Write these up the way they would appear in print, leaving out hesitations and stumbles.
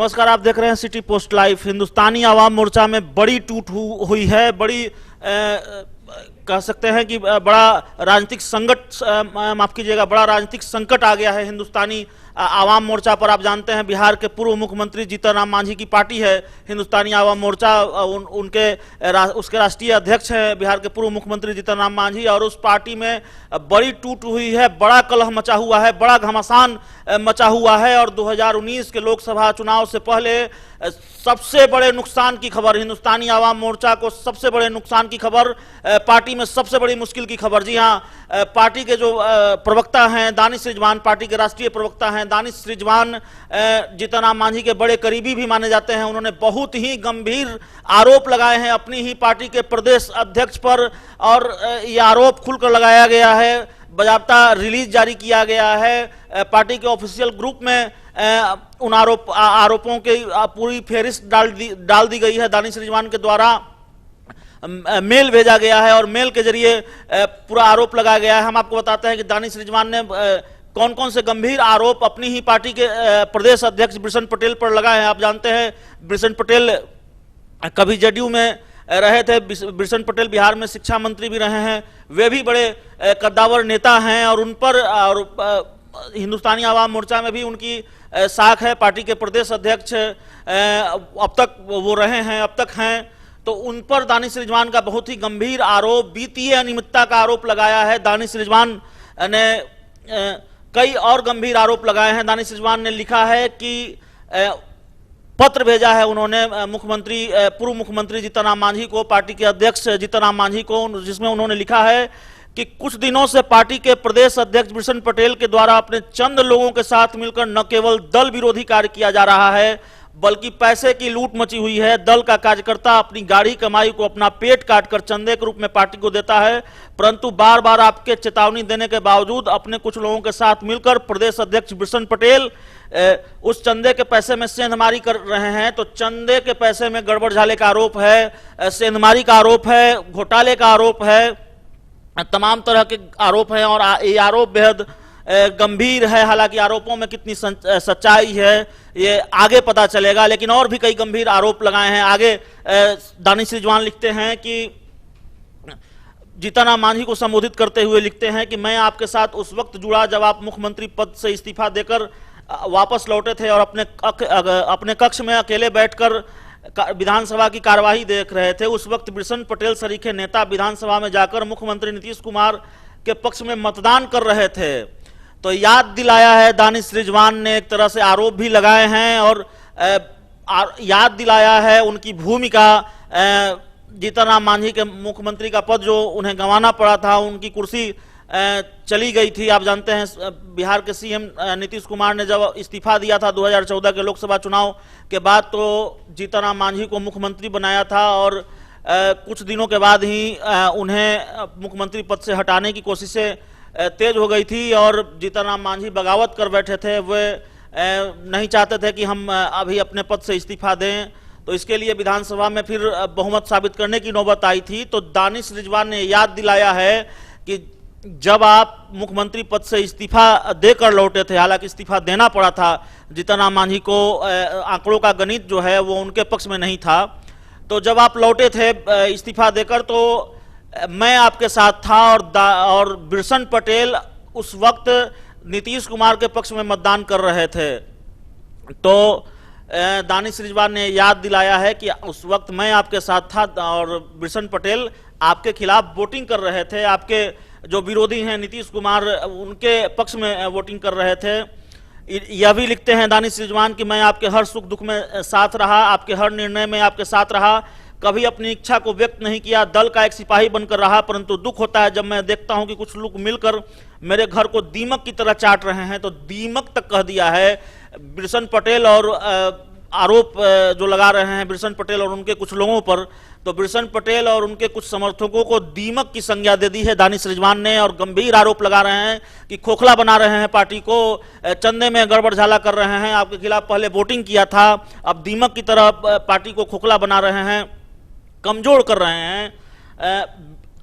नमस्कार, आप देख रहे हैं city post live. Hindustani Awam Morcha में बड़ी टूट हुई है, बड़ी कह सकते हैं कि बड़ा राजनीतिक संकट, माफ कीजिएगा, बड़ा राजनीतिक संकट आ गया है हिंदुस्तानी आवाम मोर्चा पर। आप जानते हैं बिहार के पूर्व मुख्यमंत्री जीतन राम मांझी की पार्टी है हिंदुस्तानी आवाम मोर्चा। उसके राष्ट्रीय अध्यक्ष हैं बिहार के पूर्व मुख्यमंत्री जीतन राम मांझी, और उस पार्टी में बड़ी टूट हुई है, बड़ा कलह मचा हुआ है, बड़ा घमासान मचा हुआ है। और 2019 के लोकसभा चुनाव से पहले सबसे बड़े नुकसान की खबर, हिंदुस्तानी आवाम मोर्चा को सबसे बड़े नुकसान की खबर, पार्टी में सबसे बड़ी मुश्किल की खबर। जी हाँ, पार्टी के जो प्रवक्ता हैं दानिश रिजवान, पार्टी के राष्ट्रीय प्रवक्ता हैं दानिश रिजवान, जीतन राम मांझी के बड़े करीबी भी माने जाते हैं। उन्होंने बहुत ही गंभीर आरोप लगाए हैं अपनी ही पार्टी के प्रदेश अध्यक्ष पर, और ये आरोप खुलकर लगाया गया है, बाकायदा रिलीज जारी किया गया है। पार्टी के ऑफिशियल ग्रुप में उन आरोपों की पूरी फेहरिस्त डाल दी गई है। दानिश रिजवान के द्वारा मेल भेजा गया है और मेल के जरिए पूरा आरोप लगाया गया है। हम आपको बताते हैं कि दानिश रिजवान ने कौन कौन से गंभीर आरोप अपनी ही पार्टी के प्रदेश अध्यक्ष बिशन पटेल पर लगाए हैं। आप जानते हैं बिशन पटेल कभी जदयू में रहे थे, बिशन पटेल बिहार में शिक्षा मंत्री भी रहे हैं, वे भी बड़े कद्दावर नेता हैं, और उन पर और हिंदुस्तानी आवाम मोर्चा में भी उनकी साख है। पार्टी के प्रदेश अध्यक्ष अब तक वो रहे हैं, अब तक हैं। तो उन पर दानिश रिजवान का बहुत ही गंभीर आरोप, वित्तीय अनियमितता का आरोप लगाया है। दानिश रिजवान ने कई और गंभीर आरोप लगाए हैं। दानिश रिजवान ने लिखा है कि पत्र भेजा है उन्होंने पूर्व मुख्यमंत्री जीतन राम मांझी को, पार्टी के अध्यक्ष जीतन राम मांझी को, जिसमें उन्होंने लिखा है कि कुछ दिनों से पार्टी के प्रदेश अध्यक्ष बिशन पटेल के द्वारा अपने चंद लोगों के साथ मिलकर न केवल दल विरोधी कार्य किया जा रहा है, बल्कि पैसे की लूट मची हुई है। दल का कार्यकर्ता अपनी गाढ़ी कमाई को अपना पेट काटकर चंदे के रूप में पार्टी को देता है, परंतु बार बार आपके चेतावनी देने के बावजूद अपने कुछ लोगों के साथ मिलकर प्रदेश अध्यक्ष बिशन पटेल उस चंदे के पैसे में सेंधमारी कर रहे हैं। तो चंदे के पैसे में गड़बड़ झाले का आरोप है, सेंधमारी का आरोप है, घोटाले का आरोप है, तमाम तरह के आरोप हैं, और ये आरोप बेहद गंभीर है। हालांकि आरोपों में कितनी सच्चाई है ये आगे पता चलेगा, लेकिन और भी कई गंभीर आरोप लगाए हैं। आगे दानिश रिजवान लिखते हैं कि जीतन राम मांझी को संबोधित करते हुए लिखते हैं कि मैं आपके साथ उस वक्त जुड़ा जब आप मुख्यमंत्री पद से इस्तीफा देकर वापस लौटे थे और अपने कक्ष में अकेले बैठकर विधानसभा की कार्यवाही देख रहे थे। उस वक्त बिशन पटेल सरीखे नेता विधानसभा में जाकर मुख्यमंत्री नीतीश कुमार के पक्ष में मतदान कर रहे थे। तो याद दिलाया है दानिश रिजवान ने, एक तरह से आरोप भी लगाए हैं और याद दिलाया है उनकी भूमिका। जीतन राम मांझी के मुख्यमंत्री का पद जो उन्हें गंवाना पड़ा था, उनकी कुर्सी चली गई थी। आप जानते हैं बिहार के सीएम नीतीश कुमार ने जब इस्तीफा दिया था 2014 के लोकसभा चुनाव के बाद, तो जीतन राम मांझी को मुख्यमंत्री बनाया था, और कुछ दिनों के बाद ही उन्हें मुख्यमंत्री पद से हटाने की कोशिशें तेज हो गई थी, और जीतन राम मांझी बगावत कर बैठे थे। वे नहीं चाहते थे कि हम अभी अपने पद से इस्तीफा दें, तो इसके लिए विधानसभा में फिर बहुमत साबित करने की नौबत आई थी। तो दानिश रिजवान ने याद दिलाया है कि जब आप मुख्यमंत्री पद से इस्तीफा देकर लौटे थे, हालांकि इस्तीफा देना पड़ा था जीतन राम मांझी को, आंकड़ों का गणित जो है वो उनके पक्ष में नहीं था। तो जब आप लौटे थे इस्तीफा देकर, तो मैं आपके साथ था, और बिशन पटेल उस वक्त नीतीश कुमार के पक्ष में मतदान कर रहे थे। तो दानिश रिजवान ने याद दिलाया है कि उस वक्त मैं आपके साथ था और बिशन पटेल आपके खिलाफ वोटिंग कर रहे थे, आपके जो विरोधी हैं नीतीश कुमार उनके पक्ष में वोटिंग कर रहे थे। यह भी लिखते हैं दानिश रिजवान कि मैं आपके हर सुख दुख में साथ रहा, आपके हर निर्णय में आपके साथ रहा, कभी अपनी इच्छा को व्यक्त नहीं किया, दल का एक सिपाही बनकर रहा, परंतु दुख होता है जब मैं देखता हूं कि कुछ लोग मिलकर मेरे घर को दीमक की तरह चाट रहे हैं। तो दीमक तक कह दिया है बिशन पटेल, और आरोप जो लगा रहे हैं बिशन पटेल और उनके कुछ लोगों पर, तो बिशन पटेल और उनके कुछ समर्थकों को दीमक की संज्ञा दे दी है दानिश रिजवान ने, और गंभीर आरोप लगा रहे हैं कि खोखला बना रहे हैं पार्टी को, चंदे में गड़बड़ झाला कर रहे हैं, आपके खिलाफ पहले वोटिंग किया था, अब दीमक की तरह पार्टी को खोखला बना रहे हैं, कमजोर कर रहे हैं।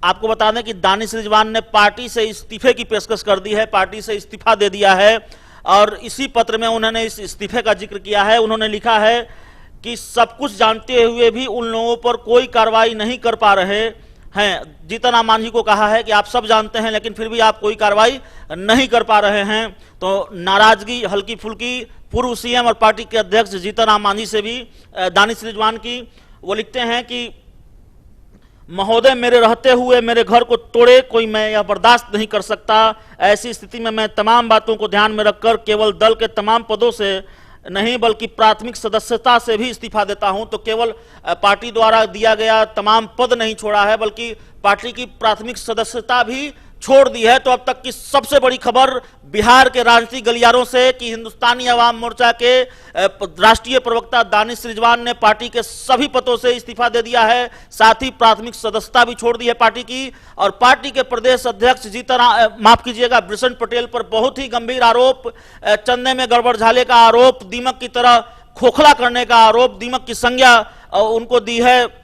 आपको बता दें कि दानिश रिजवान ने पार्टी से इस्तीफे की पेशकश कर दी है, पार्टी से इस्तीफा दे दिया है। और इसी पत्र में उन्होंने इस इस्तीफे का जिक्र किया है। उन्होंने लिखा है कि सब कुछ जानते हुए भी उन लोगों पर कोई कार्रवाई नहीं कर पा रहे हैं। जीतन राम मांझी को कहा है कि आप सब जानते हैं लेकिन फिर भी आप कोई कार्रवाई नहीं कर पा रहे हैं। तो नाराजगी हल्की फुल्की पूर्व सीएम और पार्टी के अध्यक्ष जीतन राम मांझी से भी दानिश रिजवान की। वो लिखते हैं कि महोदय, मेरे रहते हुए मेरे घर को तोड़े कोई, मैं यह बर्दाश्त नहीं कर सकता। ऐसी स्थिति में मैं तमाम बातों को ध्यान में रखकर केवल दल के तमाम पदों से नहीं बल्कि प्राथमिक सदस्यता से भी इस्तीफा देता हूं। तो केवल पार्टी द्वारा दिया गया तमाम पद नहीं छोड़ा है बल्कि पार्टी की प्राथमिक सदस्यता भी छोड़ दी है। तो अब तक की सबसे बड़ी खबर बिहार के राजनीतिक गलियारों से कि हिंदुस्तानी अवाम मोर्चा के राष्ट्रीय प्रवक्ता दानिश रिजवान ने पार्टी के सभी पदों से इस्तीफा दे दिया है, साथ ही प्राथमिक सदस्यता भी छोड़ दी है पार्टी की। और पार्टी के प्रदेश अध्यक्ष बृषण पटेल पर बहुत ही गंभीर आरोप, चंदे में गड़बड़ झाले का आरोप, दीमक की तरह खोखला करने का आरोप, दीमक की संज्ञा उनको दी है,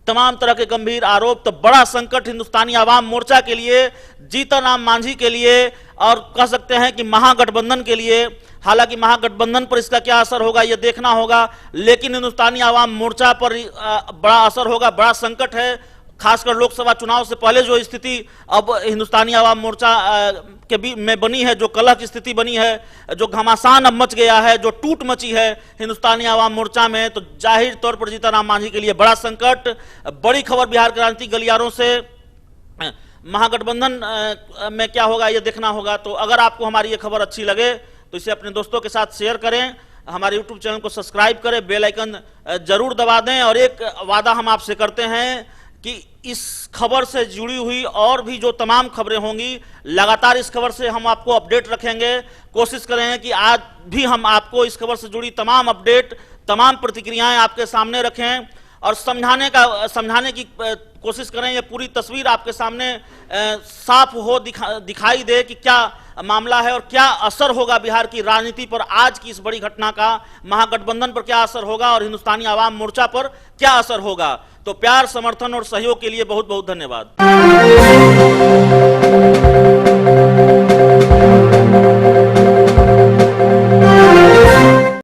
तमाम तरह के गंभीर आरोप। तो बड़ा संकट हिंदुस्तानी आवाम मोर्चा के लिए, जीतन राम मांझी के लिए और कह सकते हैं कि महागठबंधन के लिए। हालांकि महागठबंधन पर इसका क्या असर होगा ये देखना होगा, लेकिन हिंदुस्तानी आवाम मोर्चा पर बड़ा असर होगा, बड़ा संकट है। खासकर लोकसभा चुनाव से पहले जो स्थिति अब हिंदुस्तानी आवाम मोर्चा में बनी है, जो कलह की स्थिति बनी है, जो घमासान अब मच गया है, जो टूट मची है हिंदुस्तानी आवाम मोर्चा में, तो जाहिर तौर पर जीतन राम मांझी के लिए बड़ा संकट। बड़ी खबर बिहार के राजनीतिक गलियारों से, महागठबंधन में क्या होगा ये देखना होगा। तो अगर आपको हमारी ये खबर अच्छी लगे तो इसे अपने दोस्तों के साथ शेयर करें, हमारे यूट्यूब चैनल को सब्सक्राइब करें, बेल आइकन जरूर दबा दें। और एक वादा हम आपसे करते हैं कि इस खबर से जुड़ी हुई और भी जो तमाम खबरें होंगी, लगातार इस खबर से हम आपको अपडेट रखेंगे। कोशिश करेंगे कि आज भी हम आपको इस खबर से जुड़ी तमाम अपडेट, तमाम प्रतिक्रियाएं आपके सामने रखें और समझाने की कोशिश करें। ये पूरी तस्वीर आपके सामने साफ हो, दिखाई दे कि क्या मामला है और क्या असर होगा बिहार की राजनीति पर आज की इस बड़ी घटना का, महागठबंधन पर क्या असर होगा और हिंदुस्तानी आवाम मोर्चा पर क्या असर होगा। तो प्यार, समर्थन और सहयोग के लिए बहुत बहुत धन्यवाद।